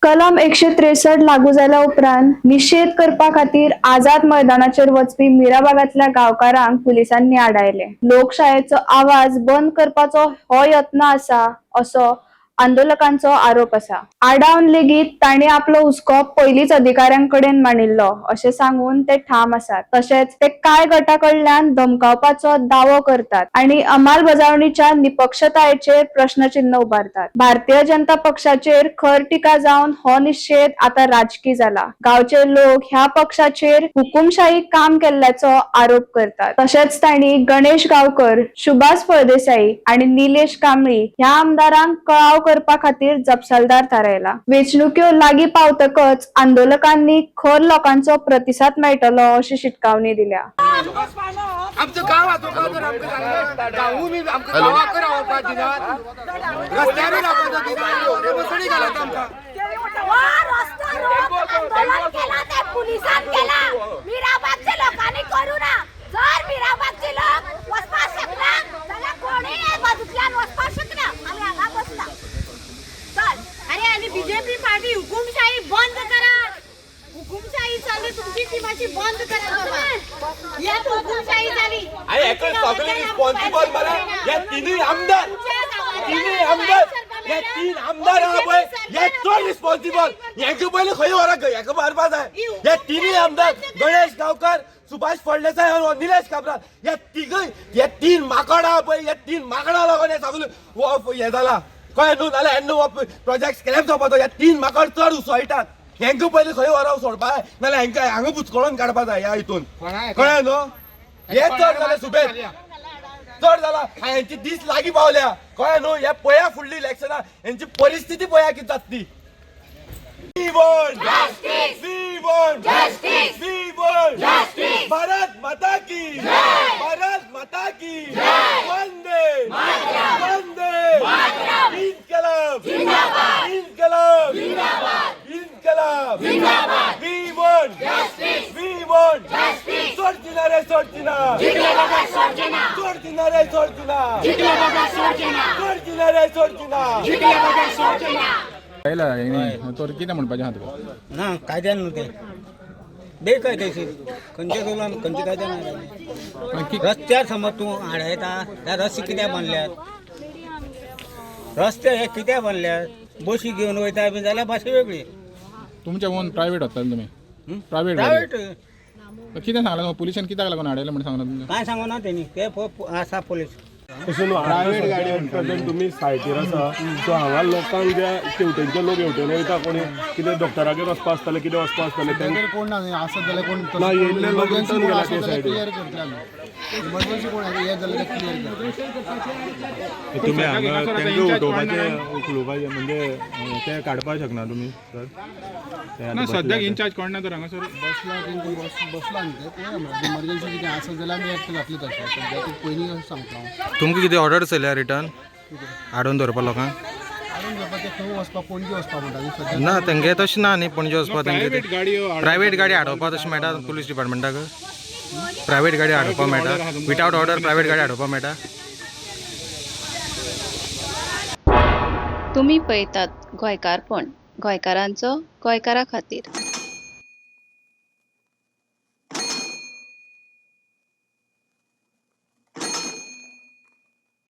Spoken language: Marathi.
कलम 163 लागू झाल्या उपरांत निषेध करपा खातीर आझाद मैदानाचेर वचपी मीराबागातल्या गांवकारांक पुलिसांनी आडायले। लोकशायेचो आवाज बंद करपाचो हो यत्न आसा असो आंदोलकांचो आरोप आसा। आडावन लेगीत तांणी आपलो हुस्को पयलींच अधिकाऱ्यांकडेन मांडिल्लो अशें सांगून ते ठाम आसात। तशेंच ते कांय गटाकडल्यान धमकावपाचो दावो करतात आनी अंमलबजावणीच्या निपक्षतायेचेर प्रश्नचिन्ह उबारतात। भारतीय जनता पक्षाचेर खर टिका जावन हो निषेध आता राजकी जाला। गांवचे लोक ह्या पक्षाचेर हुकुमशाही काम केल्ल्याचो आरोप करतात। तशेंच तांणी गणेश गांवकर, सुभाष फळदेसाई आनी निलेश कांबळी ह्या आमदारांक कळाव करपा खातीर जपसालदार थारायला। वेंचणुक्यो लागीं पावतकच आंदोलकांनी खर लोकांचो प्रतिसाद मेळटलो अशी शिटकावणी दिल्या। आमचं गाव गांवून आमकां गांवाक रावपाक दिनात, रस्त्यार रावपाक दिनात, बसणी घालता आमकां। पुलिसांनी केला, मीराबागच्या लोकांनी करू ना। जर मीराबागचे लोक वचपाक शकना जाल्यार कोणीय एक बाजूंतल्यान वचपाक शकना। आमी हांगा बसला चल। अरे आनी बीजेपी पार्टी हुकुमशाही बंद करा। हुकुमशाही चालू तुमची टीमाची बंद करा बाबा। यात हुकुमशाही झाली। अरे एकच सगळे रिस्पॉन्सिबल मला या तीन आमदार या तीन आमदार पळय या चड रिस्पॉन्सिबल। यांचे पहिले खंय व्हराक हेका मारपा जाय। हे तिनूय आमदार गणेश गांवकर, सुभाष फळदेसाय आनी निलेश काब्राल या तिगय हे तीन माकड पळय या तीन माकडां लागून हे सगळें हे जाला। कळ्ळें न्हू? नाल्यार ह्यांना प्रोजेक्ट स्क्रॅप जावपाचो। ह्या तीन माकड चड उसळटात। हेंका पयलीं खंय व्हराव सोडपा जाय नाल्यार हेंका हांगा बुचकळून काडपा जाय ह्या हितून। कळ्ळें न्हू? हे चड जालें सुबेज, चड जाला। हेंची दीस लागीं पावल्या। कळ्ळें न्हू? हे पळया फुडली इलेक्शनां हेंची परिस्थिती पळया कितें जातली। We want justice. We want justice. We want justice. Bharat माता की जय। भारत माता की जय। वंदे मातरम। वंदे मातरम। इनकलाब जिंदाबाद। इनकलाब जिंदाबाद। इनकलाब जिंदाबाद। We want justice. We want justice. सोडचिना रे सोडचिना। जितले बघा सोडचिना। सोडचिना रे सोडचिना। जितले बघा सोडचिना। सोडचिना रे सोडचिना। जितले बघा सोडचिना। तो कितें म्हणपाचें आहा तुका? ना कायद्यान न्हू तें बेकायदेशीर खंयच्या दोलान खंयच्या कायद्यान हाडले। रस्त्यार समज तूं आडयता त्या रस्ते कित्याक बांदल्यात? रस्ते हे कित्याक बांदल्यात? बशी घेवन वयता बी जाल्यार भाशा वेगळी। तुमच्या ओन प्रायवेट वताले तुमी? प्रायवेट कितें सांगलां पुलिसांनी कित्याक लागून हाडयलें म्हणून सांगलां तुमकां? काय सांगना तेणी ते आसा पुलीस। प्रायवेट गाडी तुम्ही सायटीर आसा सो हांगा लोकांक ज्या शेवटेंचे लोक हेवटेन वयता कोणी कितें डॉक्टरागेर वचपा आसताले कितें वचपा आसताले तेंकां कोण ना आसत जाल्यार कोण ना येयल्ले लोक रिटर्न गेला ते सायडीन। क्लियर करतले आमी। इमर्जन्सी कोण हे जाल्यार क्लियर करतले। तुम्ही हांगा तेंकां उठोवपाचें उखलोवपाचें म्हणजे ते काडपाक शकना तुमी सर? ना सद्याक इन्चार्ज कोण ना तर हांगासर बसला तेंकां बसला न्ही ते पळया इमर्जन्सी कितें आसत जाल्यार आमी एकटे घातले तशें सद्या पयलीं सांगता हांव। तुमकां कितें ऑर्डर्स येयल्या रिटर्न हाडून दवरपा लोकांक? हाडून घेवपा ते खंय वचपा पणजे वचपा म्हणटा सद्या। ना तेंगे तशें ना न्ही पणजे वचपा तेंगे प्रायवेट गाडयो प्रायवेट गाडी हाडोवपा तशें मेळटा पुलीस डिपार्टमेंटाक? प्रायवेट गाडी हाडोवपा मेळटा विथआउट ऑर्डर प्रायवेट गाडी हाडोवपा मेळटा? तुम्ही पळयतात गोंयकारपण, गोंयकारांचो गोंयकारा खातीर।